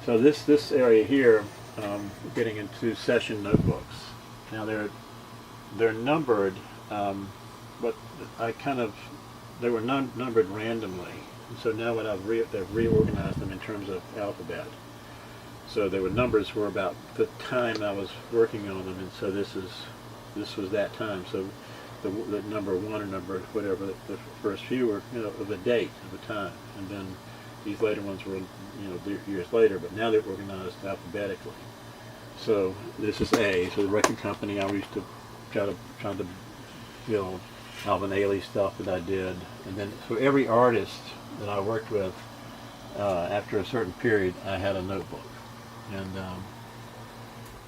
So this area here, getting into session notebooks. Now they're numbered, but they were numbered randomly. And so now what they've reorganized them in terms of alphabet. So there were numbers for about the time I was working on them, and so this was that time. So the number one or number whatever the first few were, of a date of a time, and then these later ones were, years later. But now they're organized alphabetically. So this is A. So the record company, I used to try to Alvin Ailey stuff that I did, and then so every artist that I worked with, after a certain period, I had a notebook, and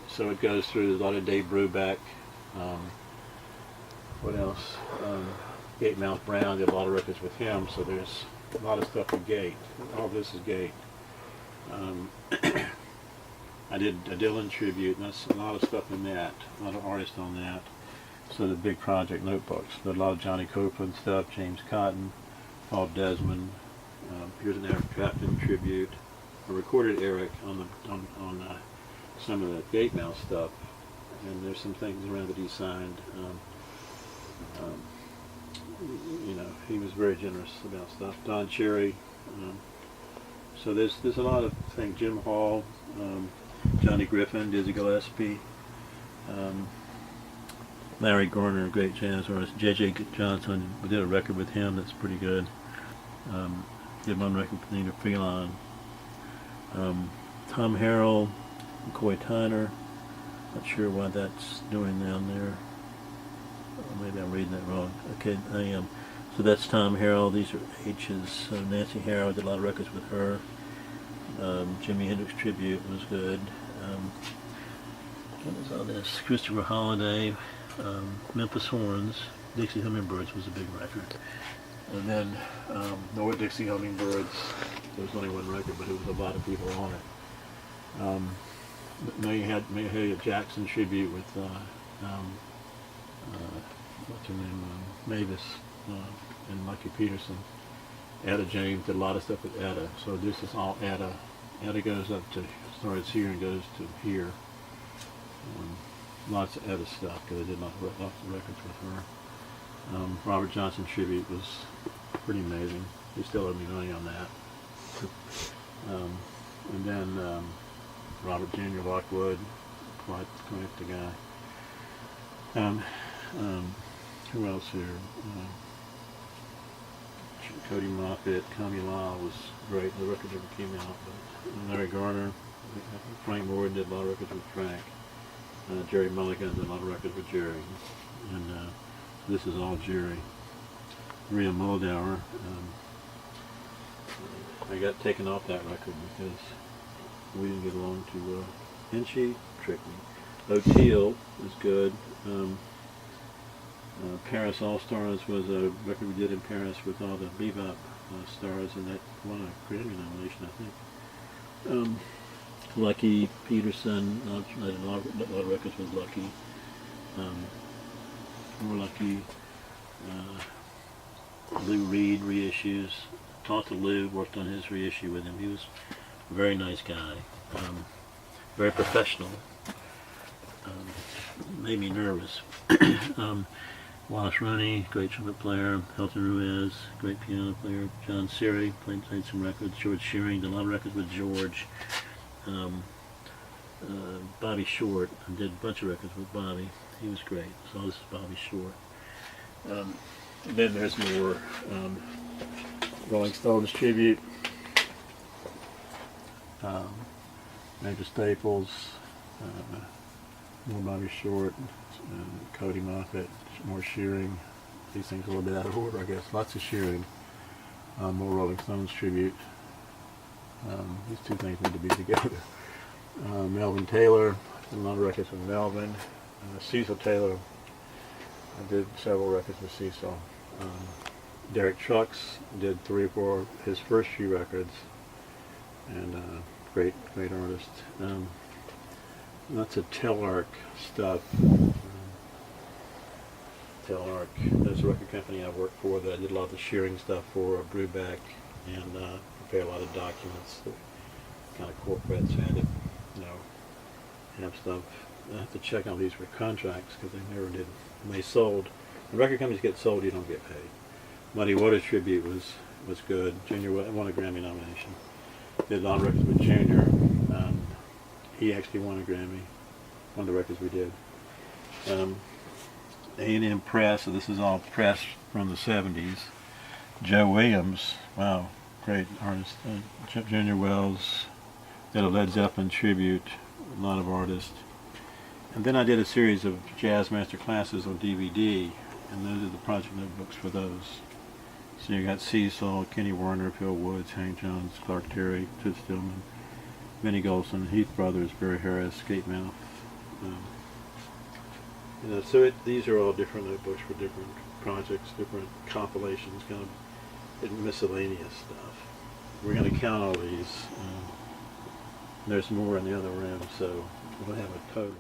so it goes through a lot of Dave Brubeck. What else? Gatemouth Brown, did a lot of records with him, so there's a lot of stuff with Gate. All this is Gate. I did a Dylan tribute, and that's a lot of stuff in that, a lot of artists on that. So the big project notebooks. There's a lot of Johnny Copeland stuff, James Cotton, Paul Desmond. Here's an Eric Clapton tribute. I recorded Eric on some of the Gatemouth stuff, and there's some things around that he signed. He was very generous about stuff. Don Cherry. So there's a lot of things. Jim Hall, Johnny Griffin, Dizzy Gillespie, Larry Garner, a great jazz artist. J.J. Johnson, we did a record with him that's pretty good. Did one record with Nina Freelon. Tom Harrell, McCoy Tyner. Not sure why that's doing down there. Maybe I'm reading that wrong. Okay, I am. So that's Tom Harrell. These are H's. Nancy Harrell, did a lot of records with her. Jimi Hendrix tribute was good. What is all this? Christopher Holiday, Memphis Horns, Dixie Hummingbirds was a big record. And then Noah Dixie Hummingbirds, there was only one record, but it was a lot of people on it. Mahalia Jackson tribute with, what's her name, Mavis and Lucky Peterson. Etta James did a lot of stuff with Etta, so this is all Etta. Etta goes up to, starts here and goes to here. Lots of Etta stuff, because I did lots of records with her. Robert Johnson tribute was pretty amazing. He still owed me money on that. And then Robert Jr. Lockwood, quite the guy. Who else here? Cody Moffett, Kami La was great. The record never came out. But Larry Garner, Frank Moore did a lot of records with Frank. Jerry Mulligan did a lot of records with Jerry. And this is all Jerry. Maria Moldauer. I got taken off that record because we didn't get along too well. And she tricked me. O'Teal was good. Paris All Stars was a record we did in Paris with all the bebop stars, and that won a Grammy nomination, I think. Lucky Peterson, I did a lot of records with Lucky. More Lucky. Lou Reed reissues. Talked to Lou, worked on his reissue with him. He was a very nice guy, very professional. Made me nervous. Wallace Roney, great trumpet player. Hilton Ruiz, great piano player. John Siri, played some records. George Shearing, did a lot of records with George. Bobby Short, I did a bunch of records with Bobby. He was great. So this is Bobby Short. Then there's more Rolling Stones tribute. Major Staples, more Bobby Short, Cody Moffett, more Shearing. These things are a little bit out of order, I guess. Lots of Shearing. More Rolling Stones tribute. These two things need to be together. Melvin Taylor, did a lot of records with Melvin. Cecil Taylor, I did several records with Cecil. Derek Trucks did 3 or 4 his first few records, and great artist. Lots of Telarc stuff. Telarc, there's a record company I worked for that I did a lot of the Shearing stuff for, Brubeck, and prepared a lot of documents that kind of corporates had to, you know, have stuff. I have to check on these for contracts because they never did. When they sold, when record companies get sold, you don't get paid. Muddy Waters Tribute was good. Junior won a Grammy nomination. Did on records with Junior. He actually won a Grammy. One of the records we did. A&M Press. So this is all press from the '70s. Joe Williams. Wow, great artist. Junior Wells. Did a Led Zeppelin tribute. A lot of artists. And then I did a series of jazz master classes on DVD, and those are the project notebooks for those. So you got Cecil, Kenny Werner, Phil Woods, Hank Jones, Clark Terry, Toots Stillman, Benny Golson, Heath Brothers, Barry Harris, Gatemouth. You know, so these are all different notebooks for different projects, different compilations, kind of miscellaneous stuff. We're going to count all these. There's more in the other room, so we'll have a total.